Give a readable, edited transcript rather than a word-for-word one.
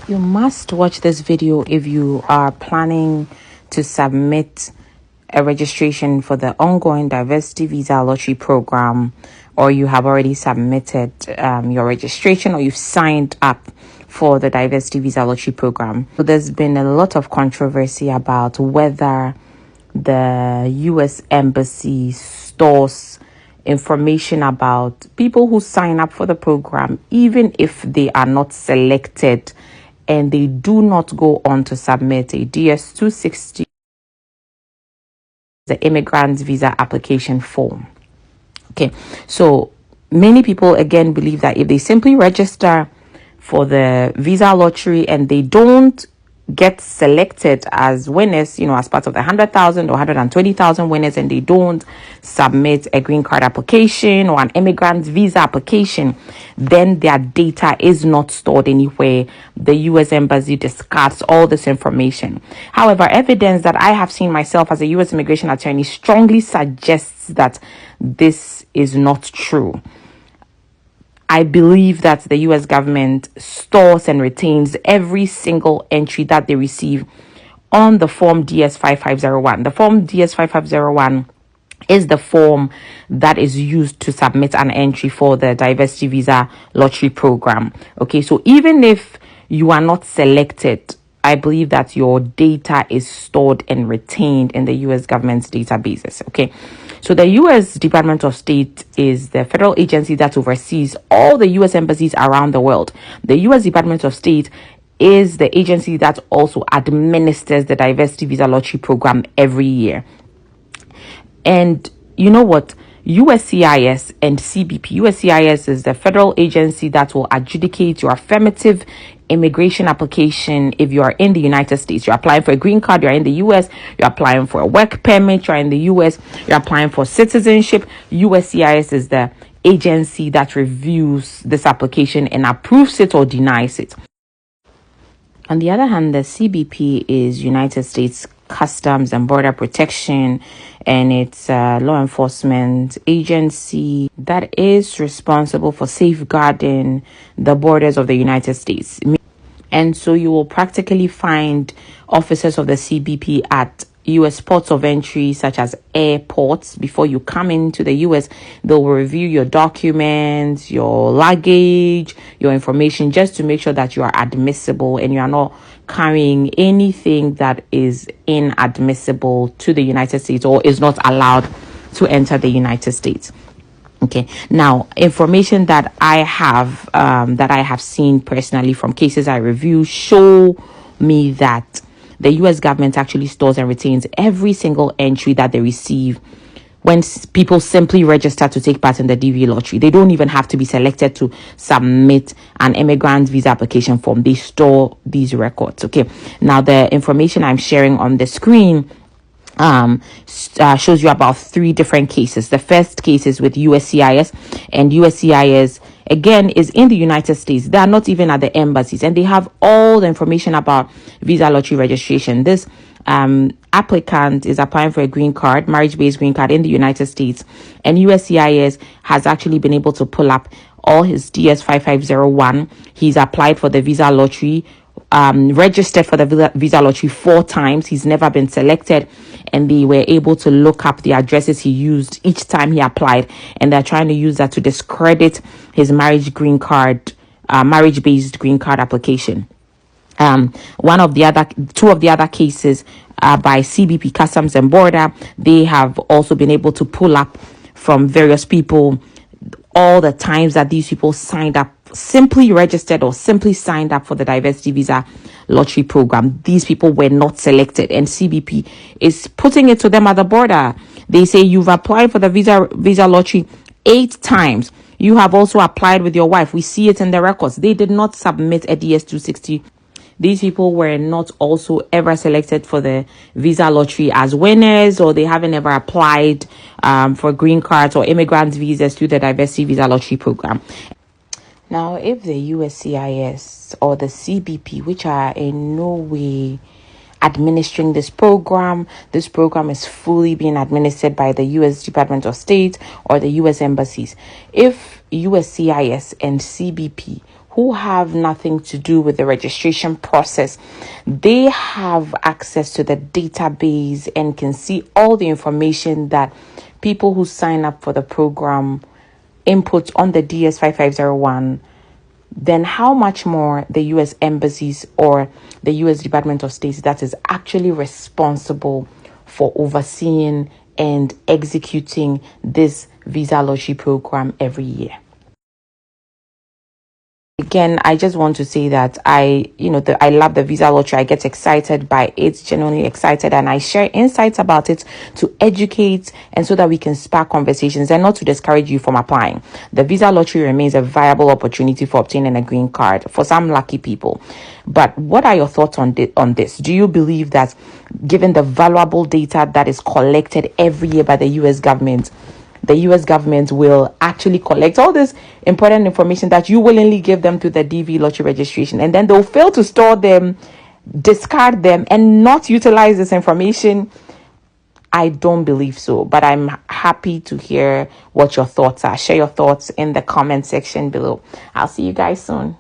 You must watch this video if you are planning to submit a registration for the ongoing diversity visa lottery program, or you have already submitted your registration, or you've signed up for the diversity visa lottery program. So there's been a lot of controversy about whether the US Embassy stores information about people who sign up for the program, even if they are not selected and they do not go on to submit a DS-260, the immigrant visa application form. Okay, so many people again believe that if they simply register for the visa lottery and they don't get selected as winners, as part of the 100,000 or 120,000 winners, and they don't submit a green card application or an immigrant visa application, then their data is not stored anywhere. The US Embassy discards all this information. However, evidence that I have seen myself as a US immigration attorney strongly suggests that this is not true. I believe that the US government stores and retains every single entry that they receive on the form DS-5501. The form DS-5501 is the form that is used to submit an entry for the diversity visa lottery program. Okay, so even if you are not selected, I believe that your data is stored and retained in the US government's databases. Okay, so the US Department of State is the federal agency that oversees all the US embassies around the world. The US Department of State is the agency that also administers the diversity visa lottery program every year. And you know what? USCIS and CBP. USCIS is the federal agency that will adjudicate your affirmative immigration application if you are in the United States. You're applying for a green card, you're in the US, you're applying for a work permit, you're in the US, you're applying for citizenship. USCIS is the agency that reviews this application and approves it or denies it. On the other hand, the CBP is United States Customs and Border Protection, and it's a law enforcement agency that is responsible for safeguarding the borders of the United States. And so you will practically find officers of the CBP at US ports of entry, such as airports. Before you come into the US, they will review your documents, your luggage, your information, just to make sure that you are admissible and you are not carrying anything that is inadmissible to the United States or is not allowed to enter the United States. Okay, now information that I have seen personally from cases I review show me that the US government actually stores and retains every single entry that they receive when people simply register to take part in the DV lottery. They don't even have to be selected to submit an immigrant visa application form. They store these records. Okay, now the information I'm sharing on the screen shows you about 3 different cases. The first case is with USCIS, and USCIS again is in the United States. They are not even at the embassies, and they have all the information about visa lottery registration. This applicant is applying for a green card, marriage-based green card in the United States, and USCIS has actually been able to pull up all his DS-5501. He's applied for the visa lottery, registered for the visa lottery 4 times. He's never been selected, and they were able to look up the addresses he used each time he applied, and they're trying to use that to discredit his marriage-based green card application. Two of the other cases by CBP, Customs and Border, they have also been able to pull up from various people all the times that these people signed up, simply registered or simply signed up for the diversity visa lottery program. These people were not selected, and CBP is putting it to them at the border. They say, you've applied for the visa lottery 8 times. You have also applied with your wife. We see it in the records. They did not submit a DS-260. These people were not also ever selected for the visa lottery as winners, or they haven't ever applied for green cards or immigrant visas through the diversity visa lottery program. Now, if the USCIS or the CBP, which are in no way administering this program is fully being administered by the US Department of State or the US embassies. If USCIS and CBP who have nothing to do with the registration process, they have access to the database and can see all the information that people who sign up for the program input on the DS 5501, then how much more the US embassies or the US Department of State that is actually responsible for overseeing and executing this visa lottery program every year. Again, I just want to say that I love the visa lottery. I get excited by it, genuinely excited, and I share insights about it to educate and so that we can spark conversations and not to discourage you from applying. The visa lottery remains a viable opportunity for obtaining a green card for some lucky people. But what are your thoughts on this? Do you believe that, given the valuable data that is collected every year by the US government will actually collect all this important information that you willingly give them to the DV lottery registration, and then they'll fail to store them, discard them, and not utilize this information? I don't believe so, but I'm happy to hear what your thoughts are. Share your thoughts in the comment section below. I'll see you guys soon.